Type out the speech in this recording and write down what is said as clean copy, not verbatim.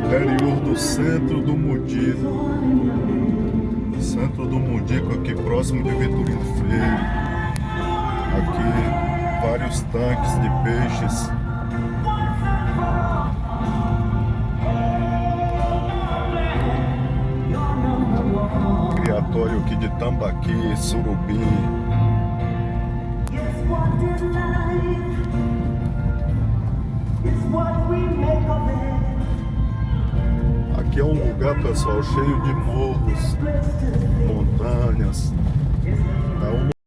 Interior do centro do Mudico. Centro do Mudico, aqui próximo de Vitorino Freire. Aqui vários tanques de peixes. Criatório aqui de tambaqui, surubim. Aqui é um lugar, pessoal, cheio de morros, montanhas. É um